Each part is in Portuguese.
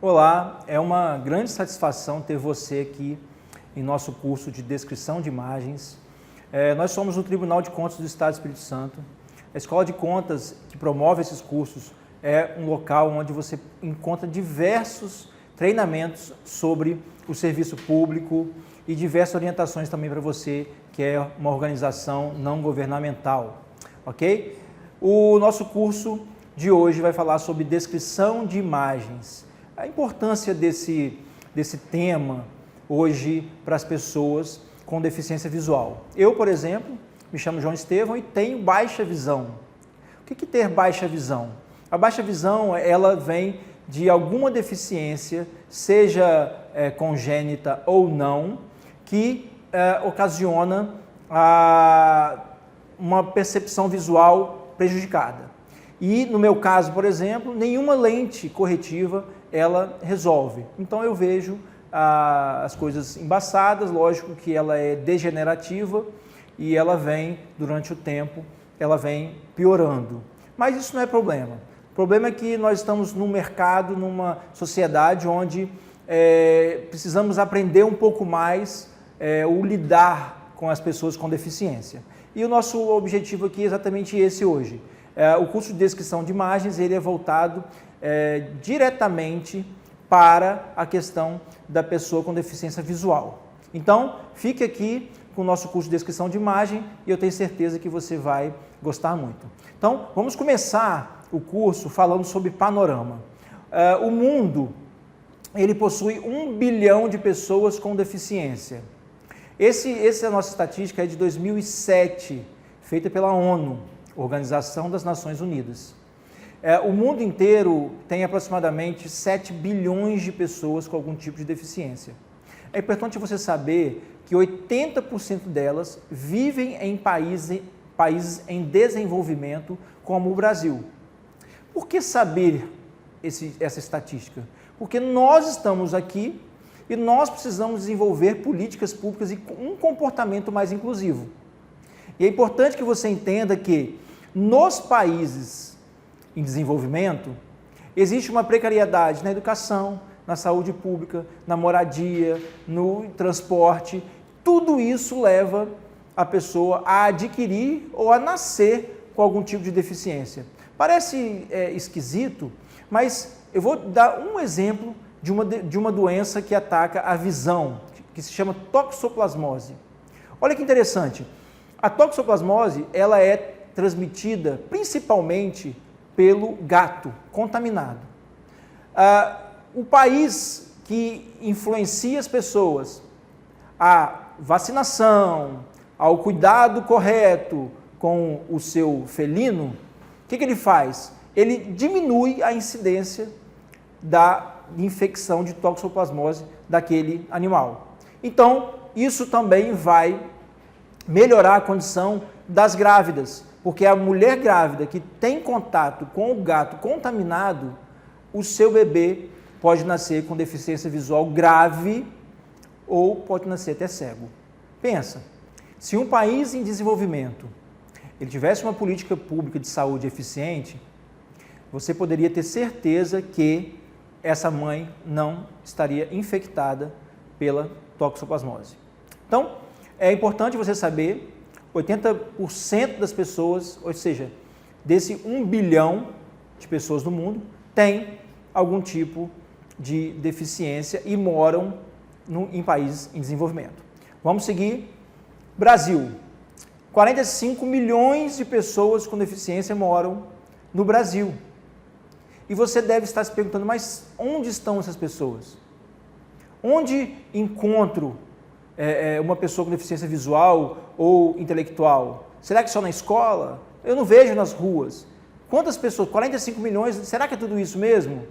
Olá, é uma grande satisfação ter você aqui em nosso curso de descrição de imagens. Nós somos o Tribunal de Contas do Estado do Espírito Santo. A Escola de Contas que promove esses cursos é um local onde você encontra diversos treinamentos sobre o serviço público e diversas orientações também para você que é uma organização não governamental, ok? O nosso curso de hoje vai falar sobre descrição de imagens. A importância desse tema hoje para as pessoas com deficiência visual. Eu, por exemplo, me chamo João Estevão e tenho baixa visão. O que é ter baixa visão? A baixa visão, ela vem de alguma deficiência, seja congênita ou não, que ocasiona uma percepção visual prejudicada. E no meu caso, por exemplo, nenhuma lente corretiva ela resolve. Então eu vejo as coisas embaçadas, lógico que ela é degenerativa e ela vem, durante o tempo, ela vem piorando. Mas isso não é problema. O problema é que nós estamos num mercado, numa sociedade onde precisamos aprender um pouco mais o lidar com as pessoas com deficiência. E o nosso objetivo aqui é exatamente esse hoje. O curso de descrição de imagens ele é voltado diretamente para a questão da pessoa com deficiência visual. Então, fique aqui com o nosso curso de descrição de imagem e eu tenho certeza que você vai gostar muito. Então, vamos começar o curso falando sobre panorama. O mundo, ele possui 1 bilhão de pessoas com deficiência. Essa nossa estatística é de 2007, feita pela ONU, Organização das Nações Unidas. O mundo inteiro tem aproximadamente 7 bilhões de pessoas com algum tipo de deficiência. É importante você saber que 80% delas vivem em países em desenvolvimento, como o Brasil. Por que saber essa estatística? Porque nós estamos aqui e nós precisamos desenvolver políticas públicas e um comportamento mais inclusivo. E é importante que você entenda que nos países em desenvolvimento, existe uma precariedade na educação, na saúde pública, na moradia, no transporte. Tudo isso leva a pessoa a adquirir ou a nascer com algum tipo de deficiência. Parece esquisito, mas eu vou dar um exemplo de uma doença que ataca a visão, que se chama toxoplasmose. Olha que interessante, a toxoplasmose ela é transmitida principalmente pelo gato contaminado. O país que influencia as pessoas à vacinação, ao cuidado correto com o seu felino, o que ele faz? Ele diminui a incidência da infecção de toxoplasmose daquele animal. Então, isso também vai melhorar a condição das grávidas, porque a mulher grávida que tem contato com o gato contaminado, o seu bebê pode nascer com deficiência visual grave ou pode nascer até cego. Pensa, se um país em desenvolvimento ele tivesse uma política pública de saúde eficiente, você poderia ter certeza que essa mãe não estaria infectada pela toxoplasmose. Então, é importante você saber 80% das pessoas, ou seja, desse 1 bilhão de pessoas no mundo, tem algum tipo de deficiência e moram em países em desenvolvimento. Vamos seguir. Brasil. 45 milhões de pessoas com deficiência moram no Brasil. E você deve estar se perguntando, mas onde estão essas pessoas? Onde encontro uma pessoa com deficiência visual ou intelectual? Será que só na escola? Eu não vejo nas ruas. Quantas pessoas? 45 milhões, será que é tudo isso mesmo?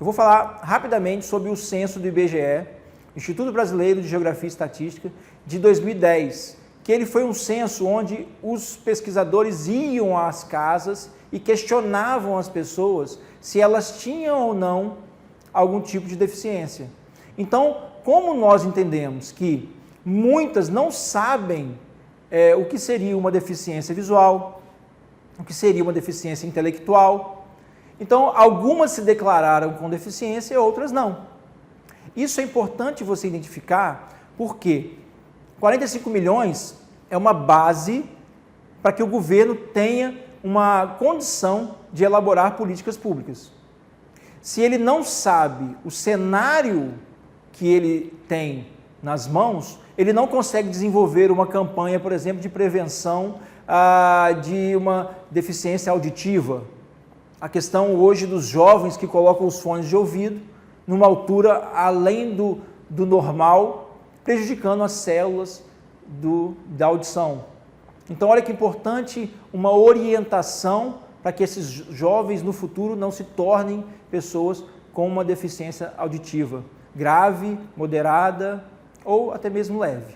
Eu vou falar rapidamente sobre o censo do IBGE, Instituto Brasileiro de Geografia e Estatística, de 2010, que ele foi um censo onde os pesquisadores iam às casas e questionavam as pessoas se elas tinham ou não algum tipo de deficiência. Então, como nós entendemos que muitas não sabem o que seria uma deficiência visual, o que seria uma deficiência intelectual, Então, algumas se declararam com deficiência e outras não. Isso é importante você identificar, porque 45 milhões é uma base para que o governo tenha uma condição de elaborar políticas públicas. Se ele não sabe o cenário que ele tem nas mãos, ele não consegue desenvolver uma campanha, por exemplo, de prevenção de uma deficiência auditiva. A questão hoje dos jovens que colocam os fones de ouvido numa altura além do normal, prejudicando as células da audição. Então, olha que importante uma orientação para que esses jovens no futuro não se tornem pessoas com uma deficiência auditiva grave, moderada ou até mesmo leve.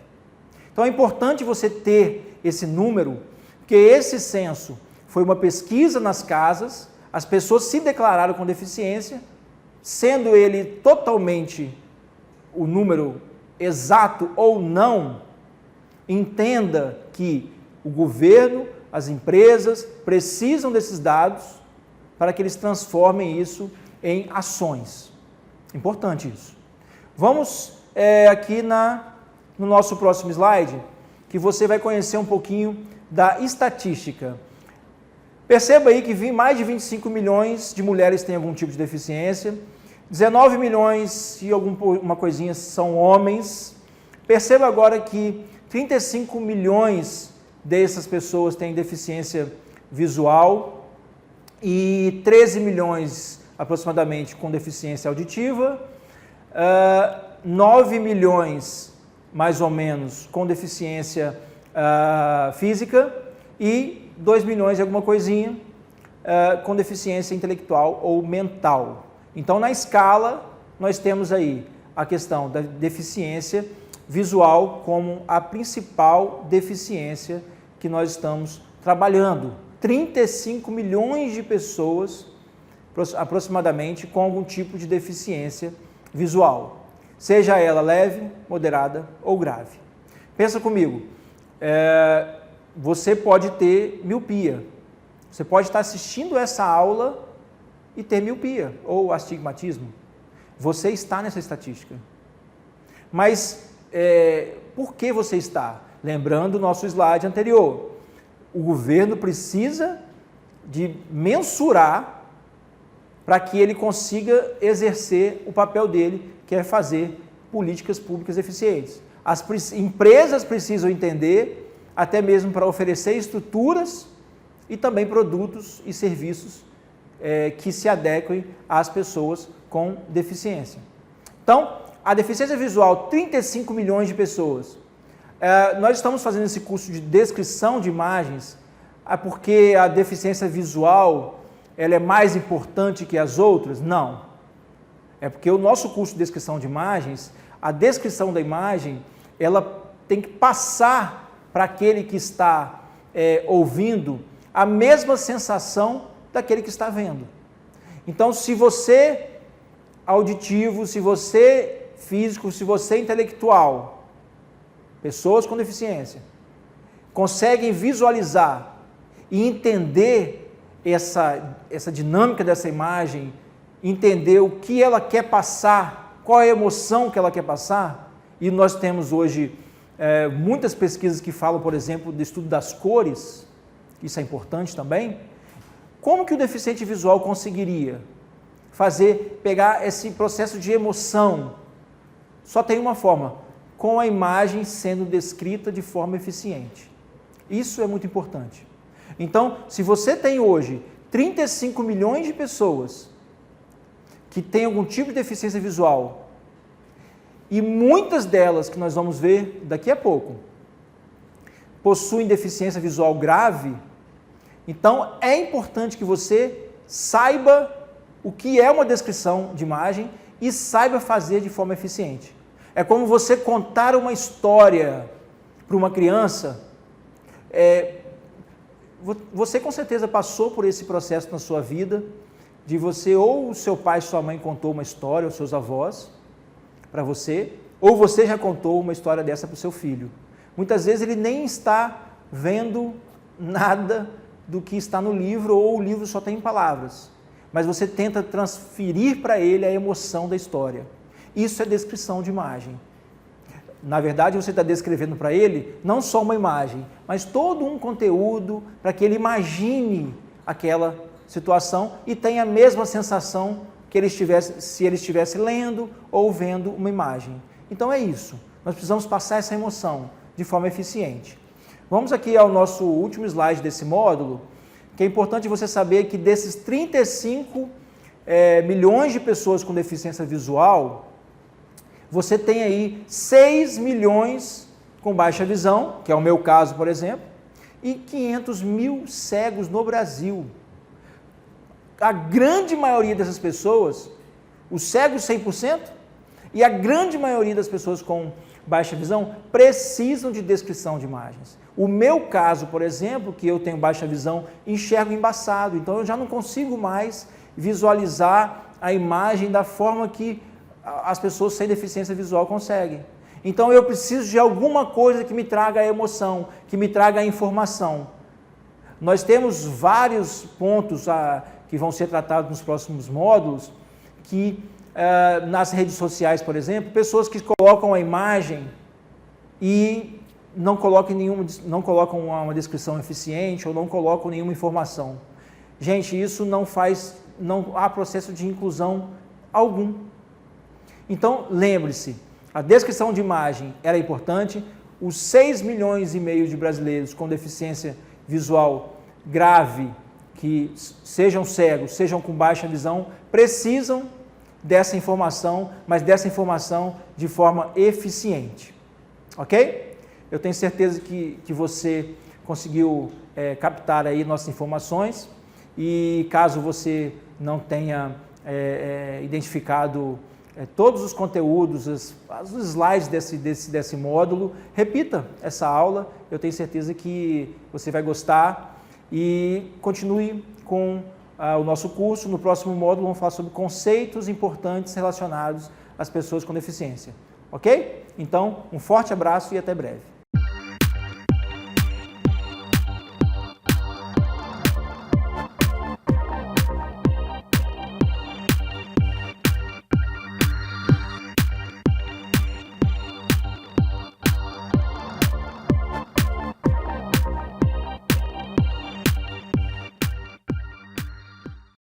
Então, é importante você ter esse número, porque esse censo foi uma pesquisa nas casas, as pessoas se declararam com deficiência, sendo ele totalmente o número exato ou não, entenda que o governo, as empresas precisam desses dados para que eles transformem isso em ações. Importante isso. Vamos aqui no nosso próximo slide, que você vai conhecer um pouquinho da estatística. Perceba aí que mais de 25 milhões de mulheres têm algum tipo de deficiência, 19 milhões e alguma coisinha são homens. Perceba agora que 35 milhões dessas pessoas têm deficiência visual e 13 milhões aproximadamente com deficiência auditiva, 9 milhões mais ou menos com deficiência física e 2 milhões e alguma coisinha com deficiência intelectual ou mental. Então, na escala, nós temos aí a questão da deficiência visual como a principal deficiência que nós estamos trabalhando. 35 milhões de pessoas, aproximadamente, com algum tipo de deficiência visual, seja ela leve, moderada ou grave. Pensa comigo, você pode ter miopia, você pode estar assistindo essa aula e ter miopia ou astigmatismo. Você está nessa estatística. Mas por que você está? Lembrando o nosso slide anterior, o governo precisa de mensurar para que ele consiga exercer o papel dele, que é fazer políticas públicas eficientes. As empresas precisam entender, até mesmo para oferecer estruturas e também produtos e serviços que se adequem às pessoas com deficiência. Então, a deficiência visual, 35 milhões de pessoas. Nós estamos fazendo esse curso de descrição de imagens porque a deficiência visual ela é mais importante que as outras? Não. É porque o nosso curso de descrição de imagens, a descrição da imagem, ela tem que passar para aquele que está ouvindo a mesma sensação daquele que está vendo. Então, se você auditivo, se você físico, se você intelectual, pessoas com deficiência, conseguem visualizar e entender essa dinâmica dessa imagem, entender o que ela quer passar, qual é a emoção que ela quer passar, e nós temos hoje muitas pesquisas que falam, por exemplo, do estudo das cores, isso é importante também. Como que o deficiente visual conseguiria pegar esse processo de emoção? Só tem uma forma, com a imagem sendo descrita de forma eficiente. Isso é muito importante. Então, se você tem hoje 35 milhões de pessoas que têm algum tipo de deficiência visual, e muitas delas, que nós vamos ver daqui a pouco, possuem deficiência visual grave, então é importante que você saiba o que é uma descrição de imagem e saiba fazer de forma eficiente. É como você contar uma história para uma criança. Você com certeza passou por esse processo na sua vida, de você, ou o seu pai, sua mãe contou uma história, ou seus avós, para você, ou você já contou uma história dessa para o seu filho. Muitas vezes ele nem está vendo nada do que está no livro, ou o livro só tem palavras. mas você tenta transferir para ele a emoção da história. Isso é descrição de imagem. Na verdade, você está descrevendo para ele não só uma imagem, mas todo um conteúdo para que ele imagine aquela situação e tenha a mesma sensação que ele estivesse, se ele estivesse lendo ou vendo uma imagem. Então é isso. Nós precisamos passar essa emoção de forma eficiente. Vamos aqui ao nosso último slide desse módulo, que é importante você saber que desses 35 milhões de pessoas com deficiência visual, você tem aí 6 milhões com baixa visão, que é o meu caso, por exemplo, e 500 mil cegos no Brasil. A grande maioria dessas pessoas, os cegos 100%, e a grande maioria das pessoas com baixa visão precisam de descrição de imagens. O meu caso, por exemplo, que eu tenho baixa visão, enxergo embaçado, então eu já não consigo mais visualizar a imagem da forma que as pessoas sem deficiência visual conseguem. Então eu preciso de alguma coisa que me traga a emoção, que me traga a informação. Nós temos vários pontos que vão ser tratados nos próximos módulos, que nas redes sociais, por exemplo, pessoas que colocam a imagem e não colocam uma descrição eficiente ou não colocam nenhuma informação. Gente, isso não há processo de inclusão algum. Então, lembre-se, a descrição de imagem era importante, os 6 milhões e meio de brasileiros com deficiência visual grave, que sejam cegos, sejam com baixa visão, precisam dessa informação, mas dessa informação de forma eficiente. Ok? Eu tenho certeza que você conseguiu captar aí nossas informações e caso você não tenha identificado todos os conteúdos, os slides desse módulo, repita essa aula, eu tenho certeza que você vai gostar e continue com o nosso curso. No próximo módulo vamos falar sobre conceitos importantes relacionados às pessoas com deficiência. Ok? Então, um forte abraço e até breve.